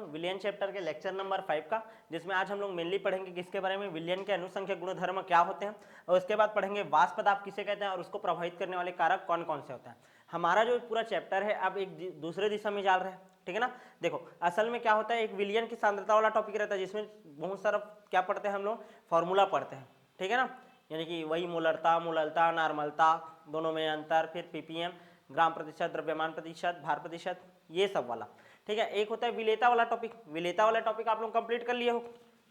विलयन चैप्टर के lecture number 5 का, जिसमें आज हम लोग मेनली पढ़ेंगे किसके बारे में, विलयन के अनुसंख्यक गुणधर्म क्या होते हैं, और उसके बाद पढ़ेंगे वाष्प पदार्थ किसे कहते हैं और उसको प्रभावित करने वाले कारक कौन कौन से होते हैं। हमारा जो पूरा चैप्टर है अब एक दूसरे दिशा में जा रहा है, ठीक है ना। देखो असल में क्या होता है, एक विलयन की सांद्रता वाला टॉपिक रहता है जिसमें बहुत सारा क्या पढ़ते हैं हम लोग, फॉर्मूला पढ़ते हैं, ठीक है ना। यानी कि वही मोलरता, मोललता, नॉर्मलता, दोनों में अंतर, फिर पीपीएम, ग्राम प्रतिशत, द्रव्यमान प्रतिशत, भार प्रतिशत, ये सब वाला, ठीक है। एक होता है विलेयता वाला टॉपिक, विलेयता वाला टॉपिक आप लोग कंप्लीट कर लिए हो,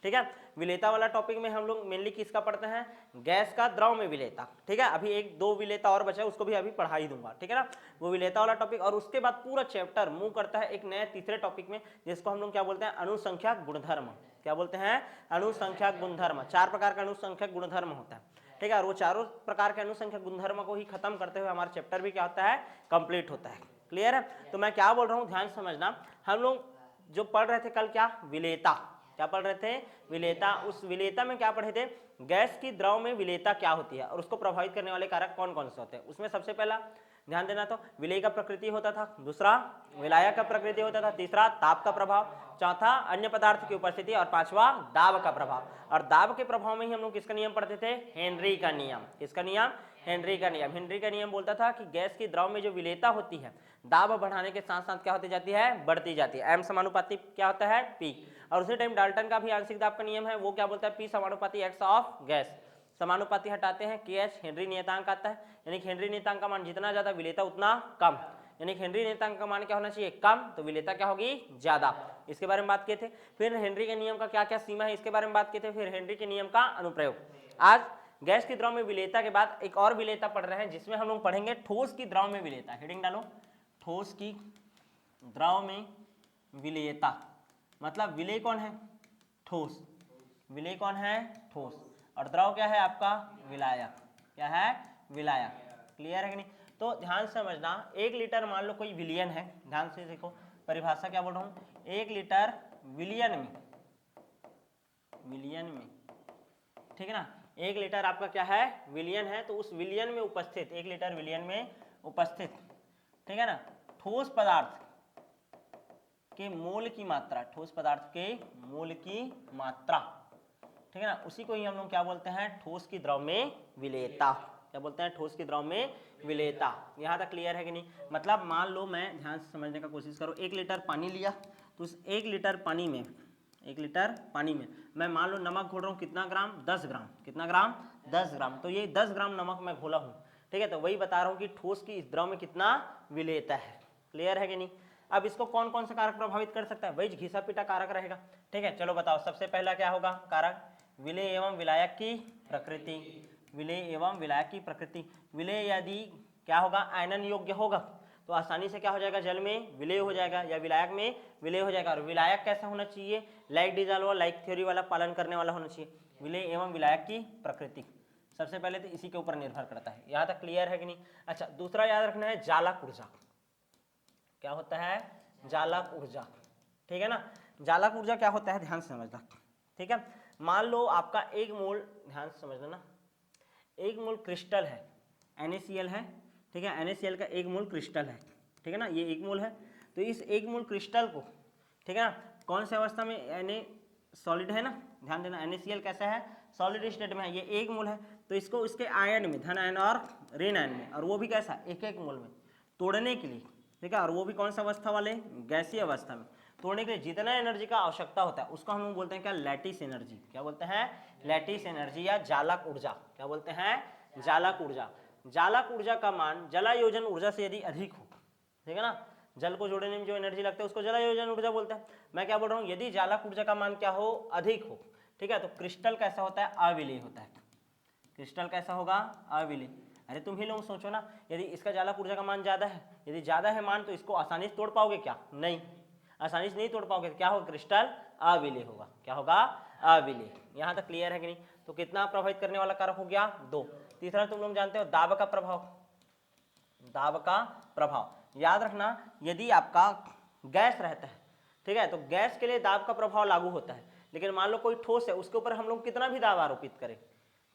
ठीक है। विलेयता वाला टॉपिक में हम लोग मेनली किसका पढ़ते हैं, गैस का द्रव में विलेयता, ठीक है। अभी एक दो विलेयता और बचा है, उसको भी अभी पढ़ा ही दूंगा, ठीक है ना। वो विलेयता वाला टॉपिक, और उसके बाद पूरा चैप्टर मूव करता है एक नए तीसरे टॉपिक में, जिसको हम लोग क्या बोलते हैं, अनुसंख्यक गुणधर्म। क्या बोलते हैं, अनुसंख्यक गुणधर्म। 4 प्रकार का अनुसंख्यक गुणधर्म होता है, ठीक है। और वो चारों प्रकार के अनुसंख्यक गुणधर्म को ही खत्म करते हुए हमारा चैप्टर भी क्या होता है, कंप्लीट होता है। क्लियर है। तो मैं क्या बोल रहा हूँ, ध्यान समझना। हम लोग जो पढ़ रहे थे कल, क्या विलेयता, क्या पढ़ रहे थे, विलेयता। उस विलेयता में क्या पढ़े थे, गैस की द्रव में विलेयता क्या होती है और उसको प्रभावित करने वाले कारक कौन कौन से होते हैं। उसमें सबसे पहला ध्यान देना, तो विलेय का प्रकृति होता था, दूसरा विलायक का प्रकृति होता था, तीसरा ताप का प्रभाव, चौथा अन्य पदार्थ की उपस्थिति, और पांचवा दाब का प्रभाव। और दाब के प्रभाव में ही हम लोग किसका नियम पढ़ते थे, हेनरी का नियम। किसका नियम, हेनरी का नियम। हेनरी का नियम बोलता था कि गैस की द्रव में जो विलेयता होती है, दाब बढ़ाने के साथ साथ क्या होती जाती है, बढ़ती जाती है। एम समानुपाती क्या होता है, पी। और उसी टाइम डाल्टन का भी आंशिक दाब का नियम है, वो क्या बोलता है, पी समानुपाती एक्स ऑफ गैस। समानुपाती हटाते हैं के एच, हेनरी नियतांक आता है, यानी कि हेनरी नियतांक का मान जितना ज्यादा विलेयता उतना कम, यानी कि हेनरी नियतांक का मान क्या होना चाहिए, कम, तो विलेयता क्या होगी, ज्यादा। इसके बारे में बात किए थे। फिर हेनरी के नियम का क्या क्या सीमा है, इसके बारे में बात किए थे। फिर हेनरी के नियम का अनुप्रयोग। आज गैस की द्रव में विलेयता के बाद एक और विलेयता पढ़ रहे हैं, जिसमें हम लोग पढ़ेंगे ठोस की द्रव में विलेयता। हेडिंग डालो, ठोस की द्रव में विलेयता। मतलब विलेय कौन है, ठोस। विलेय कौन है, ठोस। और द्रव क्या है आपका, विलायक। क्या है, विलायक। क्लियर है कि नहीं। तो ध्यान से समझना, 1 लीटर मान लो कोई विलियन है, ध्यान से देखो परिभाषा क्या बोल रहा हूं, 1 लीटर विलियन में, विलियन में, ठीक है ना। 1 लीटर आपका क्या है, विलियन है। तो उस विलियन में उपस्थित, 1 लीटर विलियन में उपस्थित, ठीक है ना, ठोस पदार्थ के मोल की मात्रा, ठोस पदार्थ के मोल की मात्रा, ठीक है ना, उसी को ही हम लोग क्या बोलते हैं, ठोस की द्रव में विलेयता। क्या बोलते हैं, ठोस की द्रव में विलेयता। यहाँ तक क्लियर है कि नहीं। मतलब मान लो, मैं ध्यान से समझने का कोशिश करो, 1 लीटर पानी लिया, तो उस 1 लीटर पानी में, 1 लीटर पानी में मैं मान लो नमक घोल रहा हूँ, कितना ग्राम, 10 ग्राम। कितना ग्राम, 10 ग्राम। तो ये 10 ग्राम नमक मैं घोला हूँ, ठीक है। तो वही बता रहा हूँ कि ठोस की इस द्रव में कितना विलेयता है। क्लियर है कि नहीं। अब इसको कौन कौन सा कारक प्रभावित कर सकता है, वही घिसा पीटा कारक रहेगा, ठीक है। चलो बताओ, सबसे पहला क्या होगा कारक, विलेय एवं विलायक की प्रकृति। विलेय एवं विलायक की प्रकृति। विलेय यदि क्या होगा, आयनन योग्य होगा तो आसानी से क्या हो जाएगा, जल में विलेय हो जाएगा, या विलायक में विलेय हो जाएगा। और विलायक कैसा होना चाहिए, लाइक डिजॉल्वर, लाइक थ्योरी वाला पालन करने वाला होना चाहिए। विलेय एवं विलायक की प्रकृति सबसे पहले तो इसी के ऊपर निर्भर करता है। यहाँ तक क्लियर है कि नहीं। अच्छा, दूसरा याद रखना है, जालक ऊर्जा। क्या होता है, जालक ऊर्जा, ठीक है ना। जालक ऊर्जा क्या होता है, ध्यान से समझना, ठीक है। मान लो आपका 1 मोल, ध्यान से समझना ना, 1 मोल क्रिस्टल है, NaCl है, ठीक है। NaCl का 1 मोल क्रिस्टल है, ठीक है ना, ये 1 मोल है। तो इस 1 मोल क्रिस्टल को, ठीक है ना, कौन से अवस्था में, Na सॉलिड है ना, ध्यान देना, NaCl कैसा है, सॉलिड स्टेट में है, ये 1 मोल है। तो इसको इसके आयन में, धन आयन और ऋण आयन में, और वो भी कैसा, 1-1 मोल में तोड़ने के लिए, ठीक है। और वो भी कौन सा अवस्था वाले, गैसीय अवस्था में तोड़ने के लिए जितना एनर्जी का आवश्यकता होता है उसको हम लोग बोलते हैं क्या, लैटिस एनर्जी। क्या बोलते हैं, लैटिस एनर्जी या जालक ऊर्जा। क्या बोलते हैं, जालक ऊर्जा। जालक ऊर्जा का मान जलायोजन ऊर्जा से यदि अधिक हो, ठीक है ना, जल को जोड़ने में जो एनर्जी लगता है उसको जलायोजन ऊर्जा बोलते हैं। मैं क्या बोल रहा हूँ, यदि जालक ऊर्जा का मान क्या हो, अधिक हो, ठीक है, तो क्रिस्टल कैसा होता है, अविलेय होता है। क्रिस्टल कैसा होगा, अविलेय। अरे तुम ही लोग सोचो ना, यदि इसका जालक ऊर्जा का मान ज्यादा है, यदि ज्यादा है मान, तो इसको आसानी से तोड़ पाओगे क्या, नहीं, आसानी से नहीं तोड़ पाओगे। क्या होगा, क्रिस्टल अविलेय होगा। क्या होगा, अविलेय। यहाँ तक क्लियर है कि नहीं। तो कितना प्रभावित करने वाला कारक हो गया, 2। तीसरा तुम लोग जानते हो, दाब का प्रभाव। दाब का प्रभाव याद रखना, यदि आपका गैस रहता है, ठीक है, तो गैस के लिए दाब का प्रभाव लागू होता है। लेकिन मान लो कोई ठोस है, उसके ऊपर हम लोग कितना भी दाब आरोपित करें,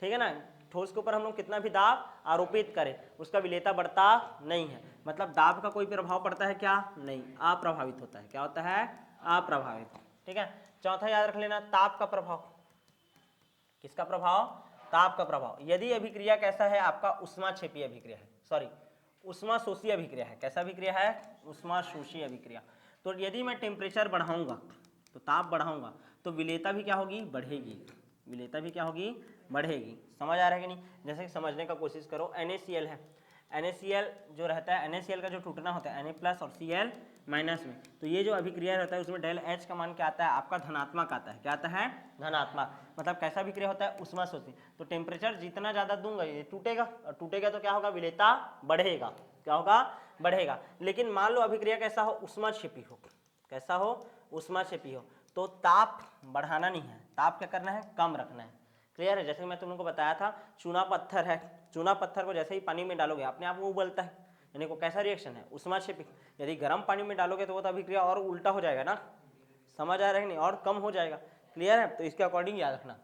ठीक है ना, ठोस के ऊपर हम लोग कितना भी दाब आरोपित करें, उसका विलेयता बढ़ता नहीं है। मतलब दाब का कोई प्रभाव पड़ता है क्या, नहीं, अप्रभावित होता है। क्या होता है, अप्रभावित। ठीक है, चौथा याद रख लेना, ताप का प्रभाव। किसका प्रभाव? ताप का प्रभाव। यदि अभिक्रिया कैसा है आपका? उष्माक्षेपी अभिक्रिया है, सॉरी उष्माशोषी अभिक्रिया है। कैसा अभिक्रिया है? उष्माशोषी अभिक्रिया। तो यदि मैं टेम्परेचर बढ़ाऊंगा, तो ताप बढ़ाऊंगा, तो विलेयता भी क्या होगी? बढ़ेगी। विलेयता भी क्या होगी? बढ़ेगी। समझ आ रहा है कि नहीं? जैसे कि समझने का कोशिश करो, NaCl है, NaCl जो रहता है, NaCl का जो टूटना होता है Na+ और Cl- में, तो ये जो अभिक्रिया रहता है उसमें डेल H का मान क्या आता है आपका? धनात्मक आता है। क्या आता है? धनात्मक। मतलब कैसा अभिक्रिया होता है? उष्माशोषी। तो टेम्परेचर जितना ज़्यादा दूंगा ये टूटेगा, और टूटेगा तो क्या होगा? विलेयता बढ़ेगा। क्या होगा? बढ़ेगा। लेकिन मान लो अभिक्रिया कैसा हो? उष्माक्षेपी हो। कैसा हो? उष्माक्षेपी हो। तो ताप बढ़ाना नहीं है, ताप क्या करना है? कम रखना है। क्लियर है? जैसे मैं तुम लोगों को बताया था, चूना पत्थर है, चूना पत्थर को जैसे ही पानी में डालोगे अपने आप वो उबलता है, यानी को कैसा रिएक्शन है? उष्माक्षेपी। यदि गर्म पानी में डालोगे तो वो तो अभिक्रिया और उल्टा हो जाएगा ना। समझ आ रहा है कि नहीं? और कम हो जाएगा। क्लियर है? तो इसके अकॉर्डिंग याद रखना।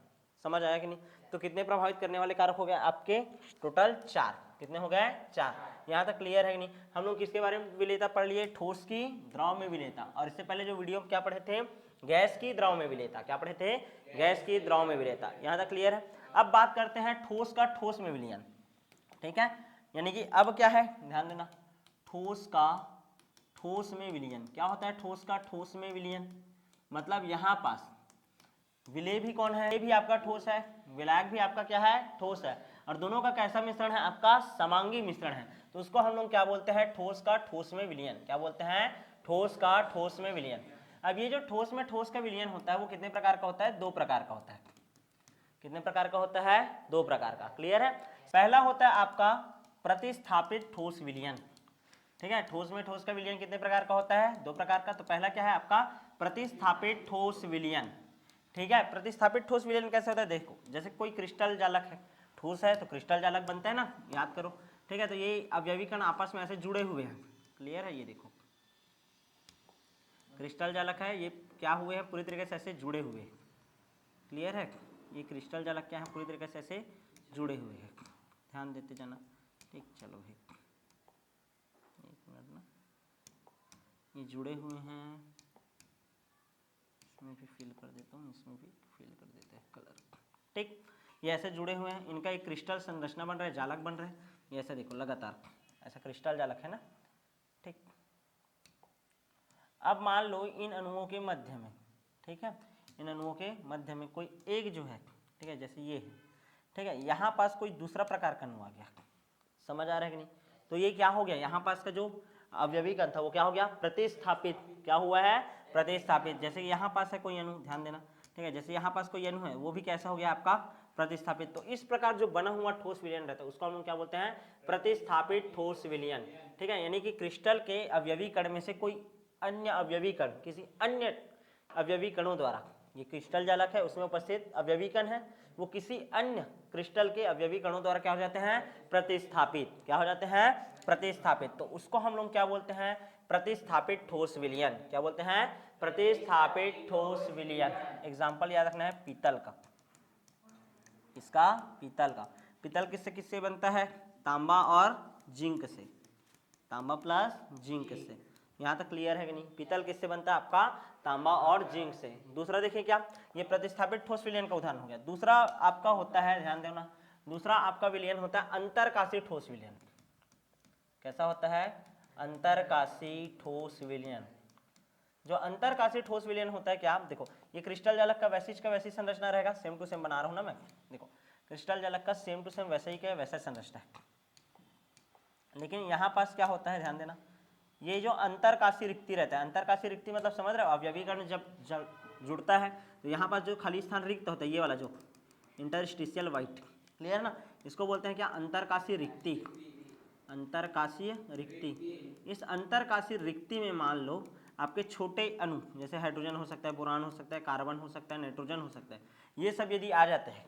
समझ आया कि नहीं? तो कितने प्रभावित करने वाले कारक हो गए आपके? टोटल 4। कितने हो गए? 4। यहाँ तक क्लियर है कि नहीं? हम लोग किसके बारे में विलेयता पढ़ लिए? ठोस की द्रव में विलेयता। और इससे पहले जो वीडियो क्या पढ़े थे? गैस की द्रव में विलेयता। क्या पढ़े थे? गैस की द्रव में विलेयता। यहाँ तक क्लियर है? अब बात करते हैं ठोस का ठोस में विलयन। ठीक है, यानी कि अब क्या है? ध्यान देना, ठोस का ठोस में विलयन। क्या होता है ठोस का ठोस में विलयन? मतलब यहाँ पास विलेय भी कौन है? ये भी आपका ठोस है, विलायक भी आपका क्या है? ठोस है। और दोनों का कैसा मिश्रण है आपका? समांगी मिश्रण है। तो उसको हम लोग क्या बोलते हैं? ठोस का ठोस में विलयन। क्या बोलते हैं? ठोस का ठोस में विलयन। अब ये जो ठोस में ठोस का विलयन होता है वो कितने प्रकार का होता है? 2 प्रकार का होता है। कितने प्रकार का होता है? 2 प्रकार का। क्लियर है? पहला होता है आपका प्रतिस्थापित ठोस विलयन। ठीक है, ठोस में ठोस का विलयन कितने प्रकार का होता है? 2 प्रकार का। तो पहला क्या है आपका? प्रतिस्थापित ठोस विलयन। ठीक है, प्रतिस्थापित ठोस विलयन कैसे होता है? देखो, जैसे कोई क्रिस्टल जालक है, ठोस है तो क्रिस्टल जालक बनता है ना, याद करो। ठीक है, तो ये अवयवी कण आपस में ऐसे जुड़े हुए हैं। क्लियर है? ये देखो क्रिस्टल जालक है, ये क्या हुए हैं? पूरी तरीके से ऐसे जुड़े हुए हैं। क्लियर है? ये क्रिस्टल जालक क्या है? पूरी तरीके से ऐसे जुड़े हुए हैं। ध्यान देते जाना। ठीक, चलो भाई एक मिनट ना, ये जुड़े हुए हैं, इसमें भी फिल कर देता हूँ, इसमें भी फिल कर देते हैं कलर। ठीक, ये ऐसे जुड़े हुए हैं, इनका एक क्रिस्टल संरचना बन रहा है, जालक बन रहे हैं। ये ऐसा देखो लगातार ऐसा क्रिस्टल जालक है ना। ठीक, अब मान लो इन अणुओं के मध्य में, ठीक है, इन अणुओं के मध्य में कोई एक जो है, ठीक है, जैसे ये है, ठीक है, यहाँ पास कोई दूसरा प्रकार का अणु आ गया। समझ आ रहा है कि नहीं? तो ये क्या हो गया? यहाँ पास का जो अवयवी कण था वो क्या हो गया? प्रतिस्थापित। क्या हुआ है? प्रतिस्थापित। जैसे यहाँ पास है कोई अणु, ध्यान देना। ठीक है, जैसे यहाँ पास कोई अणु है वो भी कैसा हो गया आपका? प्रतिस्थापित। तो इस प्रकार जो बना हुआ ठोस विलयन रहता है उसको हम लोग क्या बोलते हैं? प्रतिस्थापित ठोस विलयन। ठीक है, यानी कि क्रिस्टल के अवयवी कण में से कोई अन्य अवयवी कण किसी अन्य अवयवी कणों द्वारा, ये क्रिस्टल जालक है उसमें उपस्थित अवयवी कण है, वो किसी अन्य क्रिस्टल के अवयवी कणों द्वारा क्या हो जाते हैं? प्रतिस्थापित। क्या हो जाते हैं? प्रतिस्थापित। तो उसको हम लोग क्या बोलते हैं? प्रतिस्थापित ठोस विलयन। क्या बोलते हैं? प्रतिस्थापित ठोस विलयन। एग्जाम्पल याद रखना है पीतल का, इसका पीतल का। पीतल किससे किससे बनता है? तांबा और जिंक से, तांबा प्लस जिंक से। यहाँ तक क्लियर है कि नहीं? पीतल किससे बनता है आपका? तांबा और जिंक से। दूसरा देखिए क्या, ये प्रतिस्थापित ठोस विलयन का उदाहरण हो गया। दूसरा आपका होता है, ध्यान देना, दूसरा आपका विलयन होता है अंतरकाशीय ठोस विलयन। कैसा होता है? अंतरकाशीय ठोस विलयन। जो अंतरकाशीय ठोस विलयन होता है क्या, आप देखो, ये क्रिस्टल जालक का वैसी संरचना रहेगा, सेम टू सेम बना रहा हूं ना मैं। देखो क्रिस्टल जालक का सेम टू सेम वैसे ही क्या, वैसा संरचना है। लेकिन यहाँ पास क्या होता है, ध्यान देना, ये जो अंतरकाशीय रिक्ति रहता है, अंतरकाशीय रिक्ति मतलब समझ रहे हो, अवयवी कण जब जुड़ता है तो यहाँ पास जो खाली स्थान रिक्त होता है, ये वाला जो इंटरस्टिशियल वाइट, क्लियर ना, इसको बोलते हैं क्या? अंतरकाशीय रिक्ति। अंतरकाशीय रिक्ति। इस अंतरकाशीय रिक्ति में मान लो आपके छोटे अणु, जैसे हाइड्रोजन हो सकता है, बोरान हो सकता है, कार्बन हो सकता है, नाइट्रोजन हो सकता है, ये सब यदि आ जाते हैं,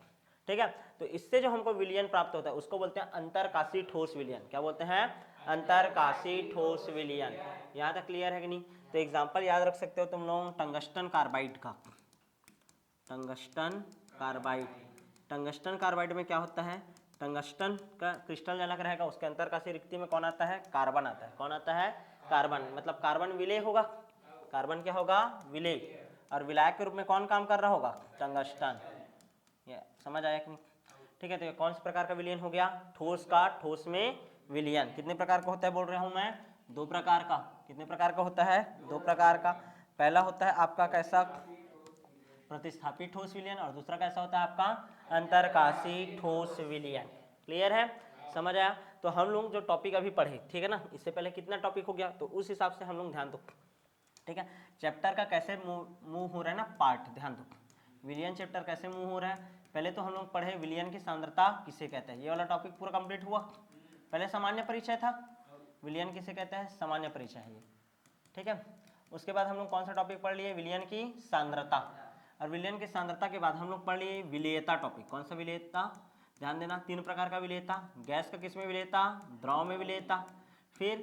ठीक है, तो इससे जो हमको विलयन प्राप्त होता है उसको बोलते हैं अंतरकाशीय ठोस विलयन। क्या बोलते हैं? अंतरकाशीय ठोस विलयन। यहाँ तक क्लियर है कि नहीं? तो एग्जांपल याद रख सकते हो तुम लोग टंगस्टन कार्बाइड का। टंगस्टन कार्बाइड, टंगस्टन कार्बाइड में क्या होता है? टंगस्टन का क्रिस्टल जालक रहेगा, उसके अंतरकाशीय रिक्ति में कौन आता है? कार्बन आता है। कौन आता है? कार्बन। मतलब कार्बन विलेय होगा, कार्बन क्या होगा, विलेय, और विलायक के रूप में कौन काम कर रहा होगा, टंगस्टन। ये समझ आया कि नहीं? ठीक है, तो ये कौन से प्रकार का विलयन हो गया, ठोस का ठोस में विलयन। कितने प्रकार का होता है बोल रहा हूं मैं, 2 प्रकार का। कितने प्रकार का होता है, 2 प्रकार का। पहला होता है आपका कैसा, प्रतिस्थापित ठोस विलयन, और दूसरा कैसा होता है आपका अंतरकाशी ठोस विलयन। क्लियर है, समझ आया? तो हम लोग जो टॉपिक अभी पढ़े, ठीक है ना, इससे पहले कितना टॉपिक हो गया, तो उस हिसाब से हम लोग ध्यान दो। ठीक है, चैप्टर का कैसे मूव हो रहा है ना पार्ट, ध्यान दो। विलयन चैप्टर कैसे मूव हो रहा है, पहले तो हम लोग पढ़े विलयन की सांद्रता किसे कहते हैं, ये वाला टॉपिक पूरा कंप्लीट हुआ। पहले सामान्य परिचय था, विलयन किसे कहते हैं, सामान्य परिचय है ये। ठीक है, उसके बाद हम लोग कौन सा टॉपिक पढ़ लिए, विलयन की सांद्रता, और विलयन की सांद्रता के बाद हम लोग पढ़ लिए विलेयता टॉपिक। कौन सा विलेयता, ध्यान देना, 3 प्रकार का विलेयता, गैस का किस में विलेयता, द्रव में विलेयता, फिर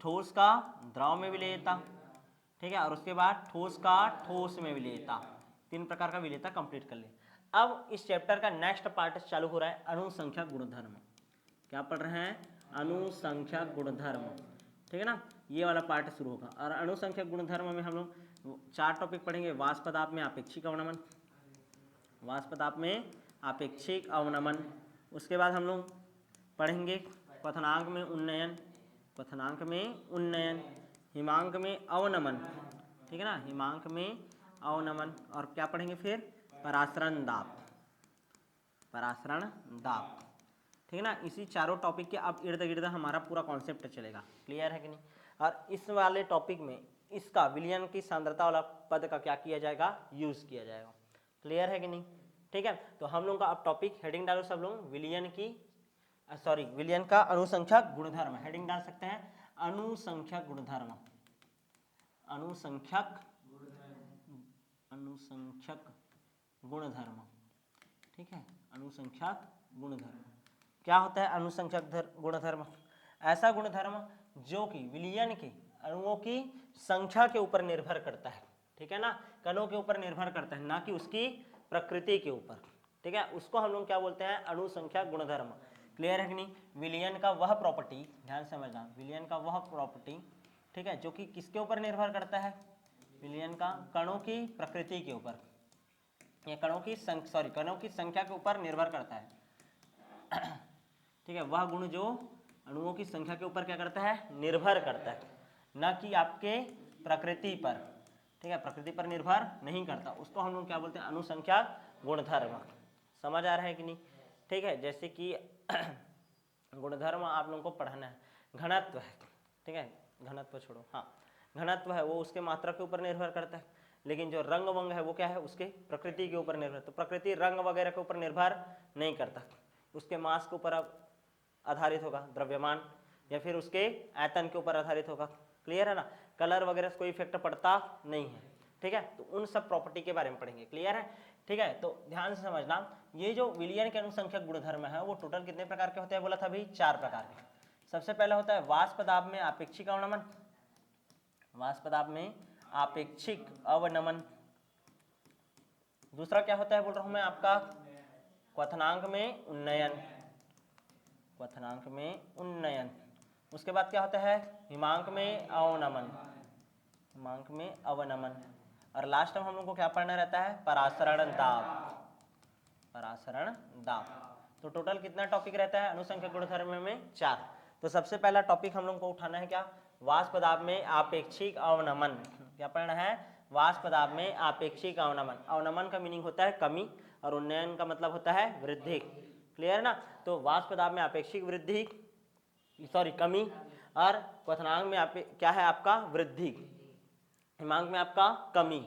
ठोस का द्रव में विलेयता, ठीक है, और उसके बाद ठोस का ठोस में विलेयता। 3 प्रकार का विलेयता कंप्लीट कर ले। अब इस चैप्टर का नेक्स्ट पार्ट चालू हो रहा है अनुसंख्यक गुणधर्म। क्या पढ़ रहे हैं, अनुसंख्यक गुणधर्म। ठीक है ना, ये वाला पार्ट शुरू होगा। और अनुसंख्यक गुणधर्म में हम लोग 4 टॉपिक पढ़ेंगे। वाष्प पदार्थ में आपेक्षिक अवनमन, वाष्प पदार्थ में आपेक्षिक अवनमन। उसके बाद हम लोग पढ़ेंगे क्वथनांक में उन्नयन, क्वथनांक में उन्नयन, हिमांक में अवनमन, ठीक है ना, हिमांक में अवनमन। और क्या पढ़ेंगे फिर, परासरण दाब, परासरण दाब। ठीक है ना, इसी चारों टॉपिक के अब इर्द गिर्द हमारा पूरा कॉन्सेप्ट चलेगा। क्लियर है कि नहीं? और इस वाले टॉपिक में इसका विलयन की सांद्रता वाला पद का क्या किया जाएगा, यूज किया जाएगा। क्लियर है कि नहीं? ठीक है, तो हम लोग का अब टॉपिक हेडिंग डालो सब लोग, विलयन की सॉरी विलयन का अनुसंख्यक गुणधर्म। हेडिंग डाल सकते हैं अनुसंख्यक गुणधर्म, अनुसंख्यक अनुसंख्यक गुणधर्म। ठीक है, अनुसंख्यक गुणधर्म क्या होता है, अनुसंख्यक गुणधर्म ऐसा गुणधर्म जो कि विलयन के अणुओं की संख्या के ऊपर निर्भर करता है। ठीक है ना, कणों के ऊपर निर्भर करता है, ना कि उसकी प्रकृति के ऊपर। ठीक है, उसको हम लोग क्या बोलते हैं, अनुसंख्यक गुणधर्म। क्लियर है कि नहीं? विलयन का वह प्रॉपर्टी, ध्यान समझना, विलयन का वह प्रॉपर्टी, ठीक है, जो कि किसके ऊपर निर्भर करता है, विलयन का कणों की प्रकृति के ऊपर, या कणों की कणों की संख्या के ऊपर निर्भर करता है। ठीक है, वह गुण जो अणुओं की संख्या के ऊपर क्या करता है, निर्भर करता है, न कि आपके प्रकृति पर। ठीक है, प्रकृति पर निर्भर नहीं करता, उसको हम लोग क्या बोलते हैं, अनुसंख्यक गुणधर्म। समझ आ रहा है कि नहीं? ठीक है, जैसे कि गुणधर्म आप लोगों को पढ़ना है, घनत्व है, ठीक है, घनत्व छोड़ो, हाँ, घनत्व है वो उसके मात्रा के ऊपर निर्भर करता है, लेकिन जो रंग वंग है वो क्या है, उसके प्रकृति के ऊपर निर्भर। तो प्रकृति रंग वगैरह के ऊपर निर्भर नहीं करता, उसके मास के ऊपर आधारित होगा, द्रव्यमान, या फिर उसके आयतन के ऊपर आधारित होगा। क्लियर है ना, कलर वगैरह से कोई इफेक्ट पड़ता नहीं है। ठीक है, तो उन सब प्रॉपर्टी के बारे में पढ़ेंगे। क्लियर है? ठीक है, तो ध्यान से समझना, ये जो विलयन के अनुसंख्यक गुणधर्म है वो टोटल कितने प्रकार के होते हैं, बोला था भाई 4 प्रकार के। सबसे पहला होता है वाष्प दाब में आपेक्षिक अवनमन, वाष्प दाब में आपेक्षिक अवनमन। दूसरा क्या होता है बोल रहा हूं मैं आपका, क्वथनांक में उन्नयन, क्वथनांक में उन्नयन। उसके बाद क्या होता है, हिमांक में अवनमन, हिमांक में अवनमन। और लास्ट में हम लोग को क्या पढ़ना रहता है, परासरण दाब, परासरण दाब। तो टोटल कितना टॉपिक रहता है अनुसंख्यक गुणधर्म में, 4। तो सबसे पहला टॉपिक हम लोग को उठाना है क्या, वाष्प दाब में आपेक्षिक अवनमन। क्या पढ़ना है, वाष्प दाब में आपेक्षिक अवनमन। अवनमन का मीनिंग होता है कमी, और उन्नयन का मतलब होता है वृद्धि। क्लियर ना, तो वाष्प दाब में आपेक्षिक वृद्धि, सॉरी कमी, और क्वथनांक में क्या है आपका, वृद्धि, हिमांक में आपका कमी।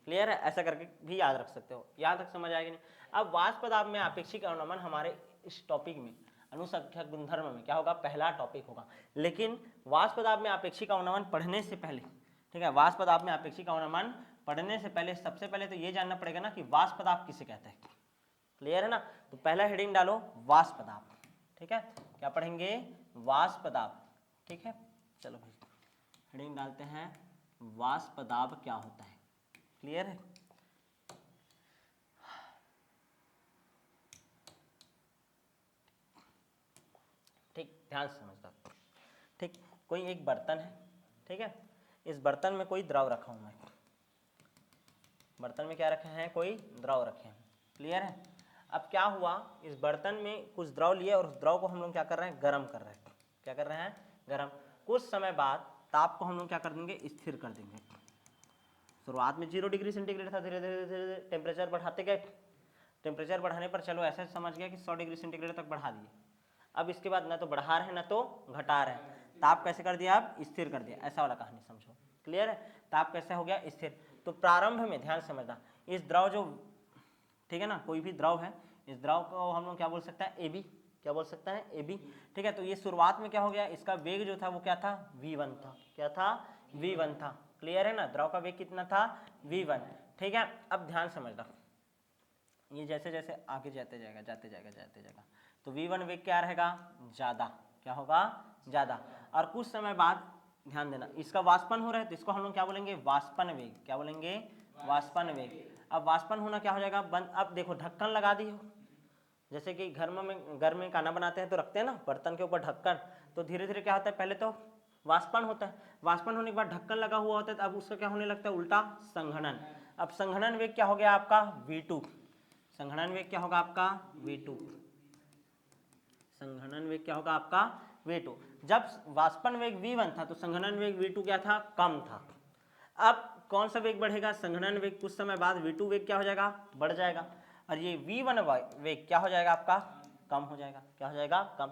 क्लियर है, ऐसा करके भी याद रख सकते हो, याद तक समझ आएगी नहीं? अब वाष्प दाब में आपेक्षिक अवनमन हमारे इस टॉपिक में अनुसंख्यक गुणधर्म में क्या होगा, पहला टॉपिक होगा। लेकिन वाष्प दाब में आपेक्षिक अवनमन पढ़ने से पहले, ठीक है, वाष्प दाब में आपेक्षिक अवनमन पढ़ने से पहले सबसे पहले तो ये जानना पड़ेगा ना कि वाष्प दाब किसे कहते हैं। क्लियर है ना, तो पहला हेडिंग डालो वाष्प दाब। ठीक है, क्या पढ़ेंगे, वाष्प दाब। ठीक है, चलो भाई हेडिंग डालते हैं वाष्प दाब क्या होता है। क्लियर है, ठीक, ध्यान से समझना। ठीक, कोई एक बर्तन है, ठीक है, इस बर्तन में कोई द्रव रखा हूं मैं, बर्तन में क्या रखे हैं, कोई द्रव रखे हैं, क्लियर है। अब क्या हुआ, इस बर्तन में कुछ द्रव लिए और उस द्रव को हम लोग क्या कर रहे हैं, गर्म कर रहे हैं, क्या कर रहे हैं, गर्म। कुछ समय बाद ताप को हम लोग क्या कर देंगे, स्थिर कर देंगे। शुरुआत में 0 डिग्री सेंटीग्रेड था, धीरे धीरे धीरे टेम्परेचर बढ़ाते गए, टेम्परेचर बढ़ाने पर चलो ऐसे समझ गया कि 100 डिग्री सेंटीग्रेड तक बढ़ा दिए। अब इसके बाद ना तो बढ़ा रहे हैं ना तो घटा रहे हैं, ताप कैसे कर दिया, आप स्थिर कर दिया, ऐसा वाला कहानी समझो, क्लियर है। ताप कैसे हो गया, स्थिर। तो प्रारंभ में ध्यान समझना, इस द्रव जो, ठीक है ना, कोई भी द्रव है, इस द्रव को हम लोग क्या बोल सकते हैं, AB, क्या बोल सकते हैं, AB, ठीक है। तो ये शुरुआत में क्या हो गया, इसका वेग जो था वो क्या था, V1 था, क्या था, V1 था, क्लियर है ना। द्रव का वेग कितना था, V1, ठीक है। अब ध्यान समझना, ये जैसे जैसे आगे जाते जाएगा तो V1 वेग क्या रहेगा, ज्यादा, क्या होगा, ज्यादा। और कुछ समय बाद ध्यान देना, इसका वाष्पन हो रहा है तो इसको हम लोग क्या बोलेंगे, वाष्पन वेग, क्या बोलेंगे, वाष्पन वेग। अब वाष्पन होना क्या हो जाएगा, बंद। अब देखो ढक्कन लगा दी हो, जैसे कि घर में खाना बनाते हैं तो रखते हैं ना बर्तन के ऊपर ढक्कन, तो धीरे धीरे क्या होता है, पहले तो वाष्पन होता है, वाष्पन होने के बाद ढक्कन लगा हुआ होता है, तो अब उसका क्या होने लगता है, उल्टा संघनन। अब संघनन वेग क्या हो गया आपका, V2, संघनन वेग क्या होगा आपका, V2, संघनन वेग क्या होगा आपका, V2। जब वाष्पन वेग V1 था तो संघनन वेग V2 क्या था, कम था। अब कौन सा वेग बढ़ेगा, संघनन वेग, कुछ समय बाद V2 वेग क्या हो जाएगा, बढ़ जाएगा, और ये V1 वेग क्या हो जाएगा आपका, कम हो जाएगा, क्या हो जाएगा, कम।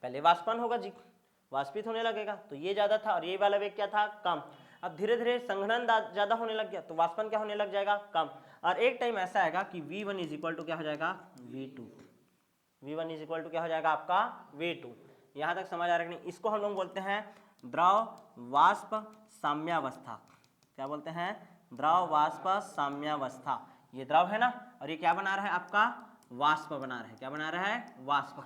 पहले वाष्पन होगा जी, वाष्पित होने लगेगा, तो ये ज्यादा था और ये वाला वेग क्या था, कम। अब धीरे धीरे संघनन ज्यादा होने लग गया तो वाष्पन क्या होने लग जाएगा, कम। और एक टाइम ऐसा आएगा कि V1 इज इक्वल टू क्या हो जाएगा, V2, V1 is equal to क्या हो जाएगा आपका, V2। यहां तक समझ आ रहा है कि नहीं। इसको हम लोग बोलते हैं द्रव वाष्प साम्यावस्था, क्या बोलते हैं, द्रव वाष्प साम्यावस्था। ये द्रव है ना, और ये क्या बना रहा है आपका, वाष्प बना रहा है, क्या बना रहा है, वाष्प।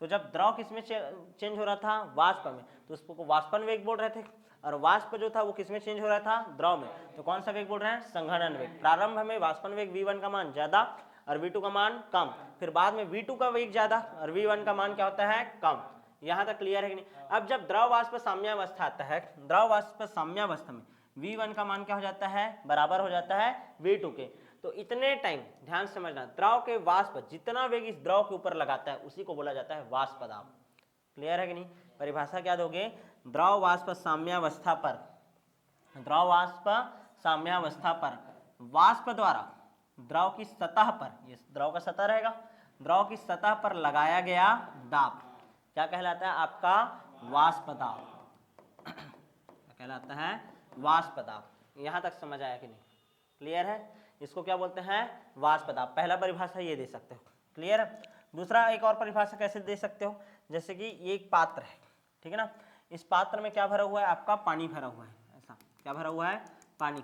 तो जब द्रव किसमें चेंज हो रहा था, वाष्प में, तो उसको वाष्पन वेग बोल रहे थे, और वाष्प जो था वो किसमें चेंज हो रहा था, द्रव में, तो कौन सा वेग बोल रहे हैं, संघनन वेग। प्रारंभ में वाष्पन वेग V1 का मान ज्यादा और V2 का मान कम, फिर बाद में V2 का वेग ज्यादा और V1 का मान क्या होता है, कम। यहां तक क्लियर है कि नहीं। अब जब द्रव वाष्प साम्यावस्था आता है, द्रव वाष्प साम्यावस्था में V1 का मान क्या हो जाता है, बराबर हो जाता है V2 के। तो इतने टाइम ध्यान समझना, द्रव के वाष्प जितना वेग इस द्रव के ऊपर लगाता है उसी को बोला जाता है वाष्प दाब। क्लियर है कि नहीं। परिभाषा क्या दोगे, द्रव वाष्प साम्यावस्था पर, द्रव वाष्प साम्यावस्था पर वाष्प द्वारा द्रव की सतह पर, ये द्रव का सतह रहेगा, द्रव की सतह पर लगाया गया दाब क्या कहलाता है आपका, वाष्प दाब, क्या कहलाता है, वाष्प दाब। यहां तक समझ आया कि नहीं, क्लियर है। इसको क्या बोलते हैं, वाष्प दाब। पहला परिभाषा ये दे सकते हो, क्लियर है। दूसरा एक और परिभाषा कैसे दे सकते हो, जैसे कि ये एक पात्र है, ठीक है ना, इस पात्र में क्या भरा हुआ है आपका, पानी भरा हुआ है, ऐसा क्या भरा हुआ है, पानी।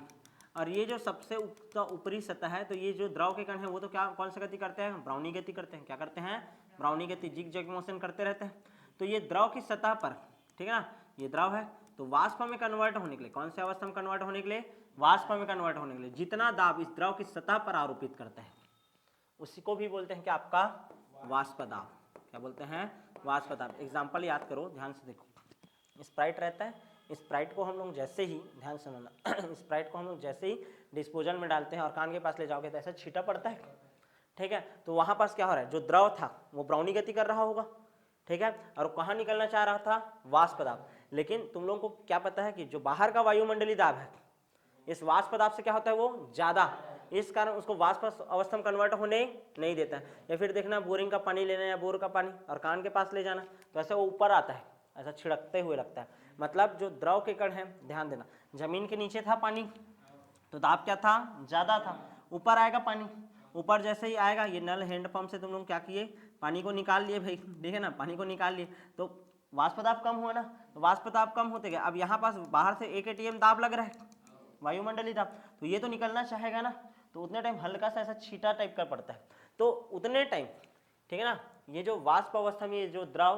और ये जो सबसे ऊपरी सतह है, तो ये जो द्रव के कण है वो तो क्या, कौन सी गति करते हैं, ब्राउनी गति करते हैं, क्या करते हैं, ब्राउनी गति, जिग जैग मोशन करते रहते हैं। तो ये द्रव की सतह पर, ठीक है ना, ये द्रव है, तो वाष्प में कन्वर्ट होने के लिए, कौन से अवस्था में कन्वर्ट होने के लिए, वाष्प में कन्वर्ट होने के लिए जितना दाब इस द्रव की सतह पर आरोपित करता है उसी को भी बोलते हैं कि आपका वाष्प दाब। क्या बोलते हैं, वाष्प दाब। एग्जाम्पल याद करो, ध्यान से देखो, स्प्राइट रहता है, स्प्राइट को हम लोग जैसे ही, ध्यान समझना, स्प्राइट को हम लोग जैसे ही डिस्पोजल में डालते हैं और कान के पास ले जाओगे तो ऐसा छींटा पड़ता है, ठीक है। तो वहां पास क्या हो रहा है, जो द्रव था वो ब्राउनी गति कर रहा होगा, ठीक है, और कहाँ निकलना चाह रहा था, वाष्प दाब। लेकिन तुम लोगों को क्या पता है कि जो बाहर का वायुमंडलीय दाब है इस वाष्प दाब से क्या होता है, वो ज्यादा, इस कारण उसको वाष्प अवस्था में कन्वर्ट होने नहीं देता है। या फिर देखना बोरिंग का पानी लेना या बोर का पानी और कान के पास ले जाना, तो ऐसे वो ऊपर आता है, ऐसा छिड़कते हुए लगता है। मतलब जो द्रव के कण है, ध्यान देना, जमीन के नीचे था पानी तो दाब क्या था, ज्यादा था, ऊपर आएगा पानी, ऊपर जैसे ही आएगा, ये नल हैंड पंप से तुम लोग क्या किए, पानी को निकाल लिए भाई, देखे ना, पानी को निकाल लिए, तो वाष्प दाब कम हुआ ना, तो वाष्प दाब कम होते गया। अब यहाँ पास बाहर से 1 ATM दाब लग रहा है, वायुमंडलीय दाब, तो ये तो निकलना चाहेगा ना, तो उतने टाइम हल्का सा ऐसा छींटा टाइप का पड़ता है, तो उतने टाइम, ठीक है ना, ये जो वाष्प अवस्था में ये जो द्रव,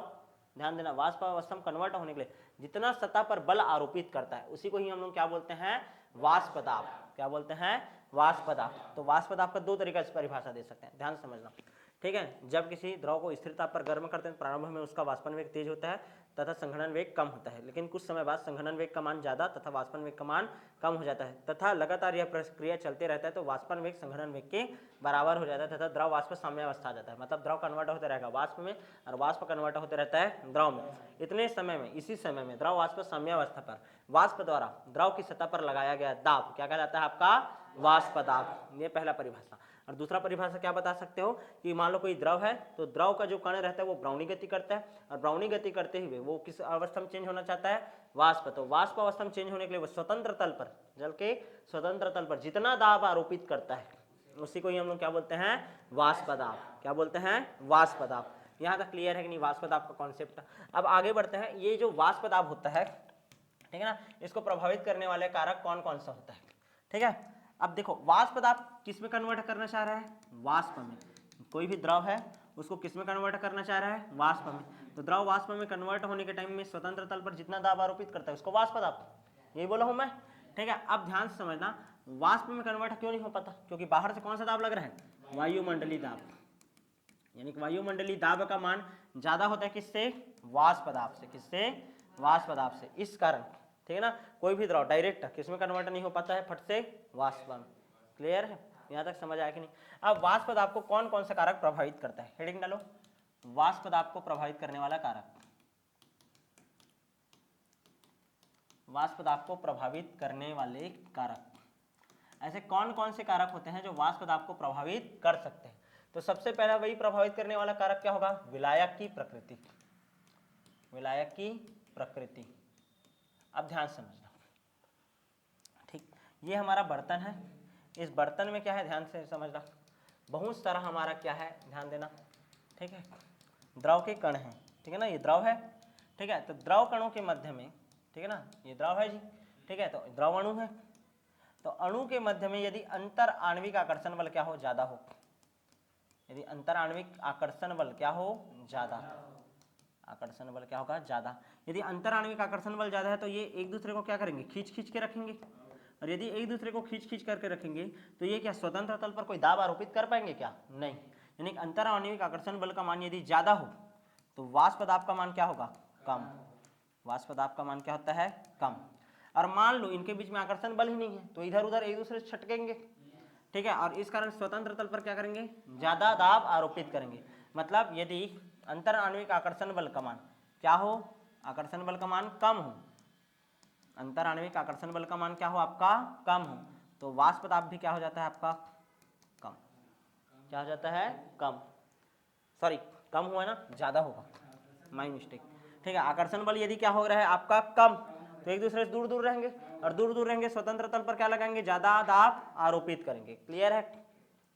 ध्यान देना, वाष्प अवस्था में कन्वर्ट होने के लिए जितना सतह पर बल आरोपित करता है उसी को ही हम लोग क्या बोलते हैं, वाष्प दाब। क्या बोलते हैं, वाष्प दाब। तो वाष्प दाब का 2 तरीके से परिभाषा दे सकते हैं, ध्यान समझना, ठीक है। जब किसी द्रव को स्थिर ताप पर गर्म करते हैं प्रारंभ में उसका वाष्पन वेग तेज होता है, तथा संघनन वेग कम होता है, लेकिन कुछ समय बाद संघनन वेग का मान ज़्यादा तथा वाष्पन वेग का मान कम हो जाता है तथा लगातार यह प्रक्रिया चलते रहता है तो वाष्पन वेग संघनन वेग के बराबर हो जाता है तथा द्रव वाष्प साम्यावस्था आ जाता है। मतलब द्रव कन्वर्ट होता रहेगा वाष्प में और वाष्प कन्वर्ट होते रहता है द्रव में। इतने समय में, इसी समय में द्रव वाष्प साम्यावस्था पर वाष्प द्वारा द्रव की सतह पर लगाया गया दाब क्या कहलाता है? आपका वाष्प दाब। ये पहला परिभाषा। और दूसरा परिभाषा क्या बता सकते हो कि मान लो कोई द्रव है तो द्रव का जो कण रहता है वो ब्राउनी गति करता है और ब्राउनी गति करते हुए वो किस अवस्था में चेंज होना चाहता है? वाष्प। तो वाष्प अवस्था में चेंज होने के लिए वो स्वतंत्र तल पर, जल के स्वतंत्र तल पर जितना दाब आरोपित करता है उसी को ही हम लोग क्या बोलते हैं? वाष्प दाब। क्या बोलते हैं? वाष्प दाब। यहाँ तक क्लियर है कि नहीं वाष्प दाब का कॉन्सेप्ट? अब आगे बढ़ते हैं। ये जो वाष्प दाब होता है, ठीक है ना, इसको प्रभावित करने वाले कारक कौन कौन सा होता है? ठीक है, अब देखो वाष्प दाब किस में कन्वर्ट करना चाह रहा है? वाष्प में। कोई भी द्रव है उसको किस में कन्वर्ट करना चाह रहा है? वाष्प में। तो द्रव वाष्प में कन्वर्ट होने के टाइम में स्वतंत्र तल पर जितना दाब आरोपित करता है उसको वाष्प दाब, यही बोला हूं मैं। ठीक है, अब ध्यान से समझना वाष्प में कन्वर्ट क्यों नहीं हो पाता? क्योंकि बाहर से कौन सा दाब लग रहा है? वायुमंडलीय दाब। यानी कि वायुमंडलीय दाब का मान ज्यादा होता है किससे? वाष्प दाब से। किससे? वाष्प दाब से। इस कारण, ठीक है ना, कोई भी द्रव डायरेक्ट किसमें कन्वर्ट नहीं हो पाता है? फट से वाष्प में। क्लियर है? यहाँ तक समझ आया कि नहीं? अब वाष्प दाब को कौन कौन सा कारक प्रभावित करता है? हेडिंग डालो, वाष्प दाब को प्रभावित करने वाला कारक। वाष्प दाब को प्रभावित करने वाले कारक ऐसे कौन कौन से कारक होते हैं जो वाष्प दाब को प्रभावित कर सकते हैं? तो सबसे पहला वही प्रभावित करने वाला कारक क्या होगा? विलायक की प्रकृति। विलायक की प्रकृति। अब ध्यान समझना, ठीक, ये हमारा बर्तन है। इस बर्तन में क्या है? ध्यान से समझना, बहुत सारा हमारा क्या है? ध्यान देना, ठीक है, द्रव के कण हैं, ठीक है ना, ये द्रव है, ठीक है। तो द्रव कणों के मध्य में, ठीक है ना, ये द्रव है जी, ठीक है, तो द्रव अणु है। तो अणु के मध्य में यदि अंतर आणविक आकर्षण बल क्या हो? ज्यादा हो। यदि अंतर आणविक आकर्षण बल क्या हो? ज्यादा। आकर्षण बल क्या होगा? ज्यादा। यदि अंतर आणविक आकर्षण बल ज्यादा है तो ये एक दूसरे को क्या करेंगे? खींच खींच के रखेंगे। और यदि एक दूसरे को खींच खींच करके रखेंगे तो ये क्या स्वतंत्र तल पर कोई दाब आरोपित कर पाएंगे क्या? नहीं। यानी अंतर आणविक आकर्षण बल का मान यदि ज्यादा हो तो वाष्प दाब का मान क्या होगा? कम। वाष्प दाब का मान क्या होता है? कम। और मान लो इनके बीच में आकर्षण बल ही नहीं है तो इधर उधर एक दूसरे से छटकेंगे, ठीक है, और इस कारण स्वतंत्र तल पर क्या करेंगे? ज्यादा दाब आरोपित करेंगे। मतलब यदि अंतर आणविक आकर्षण बल का मान क्या हो? आकर्षण बल का मान कम हो। अंतर आणविक आकर्षण बल का मान क्या हो? आपका कम हो। तो वाष्प दाब भी क्या हो जाता है? आपका कम। क्या हो जाता है? कम। सॉरी, कम हुआ ना, ज्यादा होगा, माय मिस्टेक, ठीक है। आकर्षण बल यदि क्या हो रहा है? आपका कम, तो एक दूसरे से दूर दूर रहेंगे और दूर दूर रहेंगे स्वतंत्र तल पर क्या लगाएंगे? ज्यादा दाब आरोपित करेंगे। क्लियर है?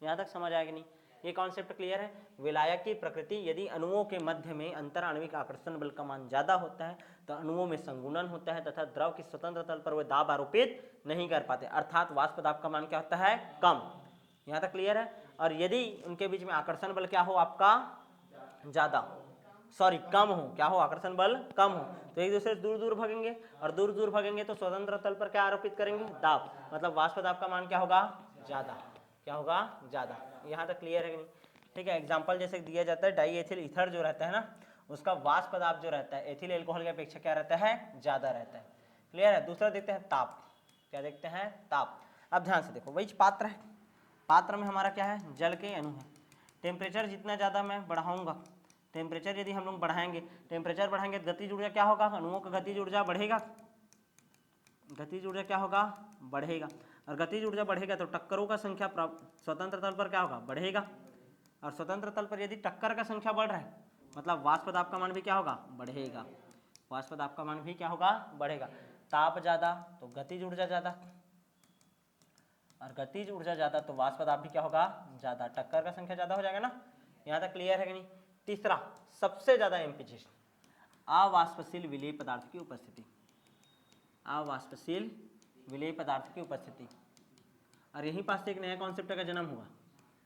यहाँ तक समझ आएगा नहीं? ये कॉन्सेप्ट क्लियर है? विलायक की प्रकृति, यदि अणुओं के मध्य में अंतर आणविक आकर्षण बल का मान ज्यादा होता है तो अणुओं में संगुणन होता है तथा द्रव की स्वतंत्र तल पर वे दाब आरोपित नहीं कर पाते, अर्थात वाष्प दाब का मान क्या होता है? कम। यहाँ तक क्लियर है? और यदि उनके बीच में आकर्षण बल क्या हो? आपका ज्यादा, सॉरी कम हो, क्या हो? आकर्षण बल कम हो, तो एक दूसरे से दूर दूर भागेंगे और दूर दूर भागेंगे तो स्वतंत्र तल पर क्या आरोपित करेंगे? दाब। मतलब वाष्प दाब का मान क्या होगा? ज्यादा। क्या होगा? ज्यादा। यहाँ तक क्लियर है कि नहीं? ठीक है, एग्जाम्पल जैसे दिया जाता है डाई एथिल ईथर जो रहता है ना, उसका वाष्प दाब जो रहता है एथिल एल्कोहल की अपेक्षा क्या रहता है? ज्यादा रहता है। क्लियर है? दूसरा देखते हैं ताप। क्या देखते हैं? ताप। अब ध्यान से देखो, वही पात्र है, पात्र में हमारा क्या है? जल के अणु है। टेम्परेचर जितना ज़्यादा मैं बढ़ाऊंगा, टेम्परेचर यदि हम लोग बढ़ाएंगे, टेम्परेचर बढ़ाएंगे तो गतिज ऊर्जा क्या होगा? अणुओं का गतिज ऊर्जा बढ़ेगा। गतिज ऊर्जा क्या होगा? बढ़ेगा। और गतिज ऊर्जा बढ़ेगा तो टक्करों का संख्या स्वतंत्र तल पर क्या होगा? बढ़ेगा। और स्वतंत्र तल पर यदि टक्कर का संख्या बढ़ रहा है मतलब वाष्प दाब का मान भी क्या होगा? बढ़ेगा। वाष्प दाब का मान भी क्या होगा? बढ़ेगा। ताप ज़्यादा तो गतिज ऊर्जा ज़्यादा, और गतिज ऊर्जा ज़्यादा तो वाष्प दाब भी क्या होगा? ज़्यादा। टक्कर का संख्या ज़्यादा हो जाएगा ना? यहाँ तक क्लियर है कि नहीं? तीसरा सबसे ज़्यादा एमपीजी, अवाष्पशील विलेय पदार्थ की उपस्थिति। अवाष्पशील विलेय पदार्थ की उपस्थिति, और यहीं पास से एक नया कॉन्सेप्ट का जन्म हुआ,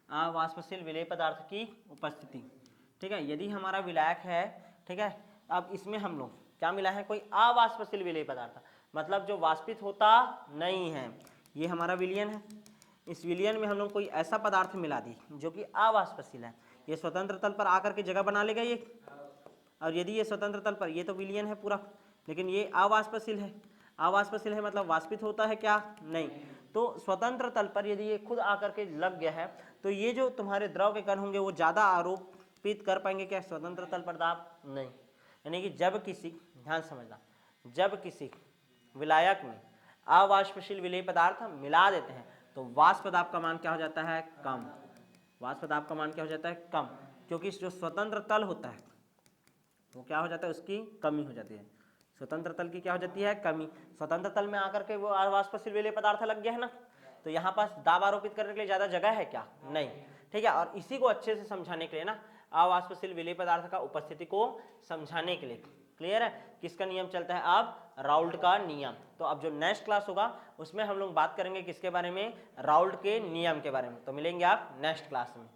अवाष्पशील विलेय पदार्थ की उपस्थिति। ठीक है, यदि हमारा विलायक है, ठीक है, अब इसमें हम लोग क्या मिला है? कोई अवाष्पशील विलेय पदार्थ, मतलब जो वाष्पित होता नहीं है, ये हमारा विलयन है। इस विलयन में हम लोग कोई ऐसा पदार्थ मिला दी जो कि अवाष्पशील है, ये स्वतंत्र तल पर आकर के जगह बना लेगा ये, और यदि ये स्वतंत्र तल पर, ये तो विलयन है पूरा, लेकिन ये अवाष्पशील है। अवाष्पशील है मतलब वाष्पित होता है क्या? नहीं। तो स्वतंत्र तल पर यदि ये खुद आकर के लग गया है तो ये जो तुम्हारे द्रव के कण होंगे वो ज़्यादा आरोपित कर पाएंगे क्या स्वतंत्र तल पर दाब? नहीं। यानी कि जब किसी, ध्यान समझना, जब किसी विलायक में अवाष्पशील विलेय पदार्थ हम मिला देते हैं तो वाष्प दाब का मान क्या हो जाता है? कम। वाष्प दाब का मान क्या हो जाता है? कम, क्योंकि जो स्वतंत्र तल होता है वो क्या हो जाता है? उसकी कमी हो जाती है। स्वतंत्र तल की क्या हो जाती है? कमी। स्वतंत्र तल में आकर के वो अवाष्पशील विलेय पदार्थ लग गया है ना, तो यहाँ पास दाब आरोपित करने के लिए ज्यादा जगह है क्या? नहीं। ठीक है, और इसी को अच्छे से समझाने के लिए ना, अवाष्पशील विलेय पदार्थ का उपस्थिति को समझाने के लिए, क्लियर है, किसका नियम चलता है अब? राउल्ट का नियम। तो अब जो नेक्स्ट क्लास होगा उसमें हम लोग बात करेंगे किसके बारे में? राउल्ट के नियम के बारे में। तो मिलेंगे आप नेक्स्ट क्लास में।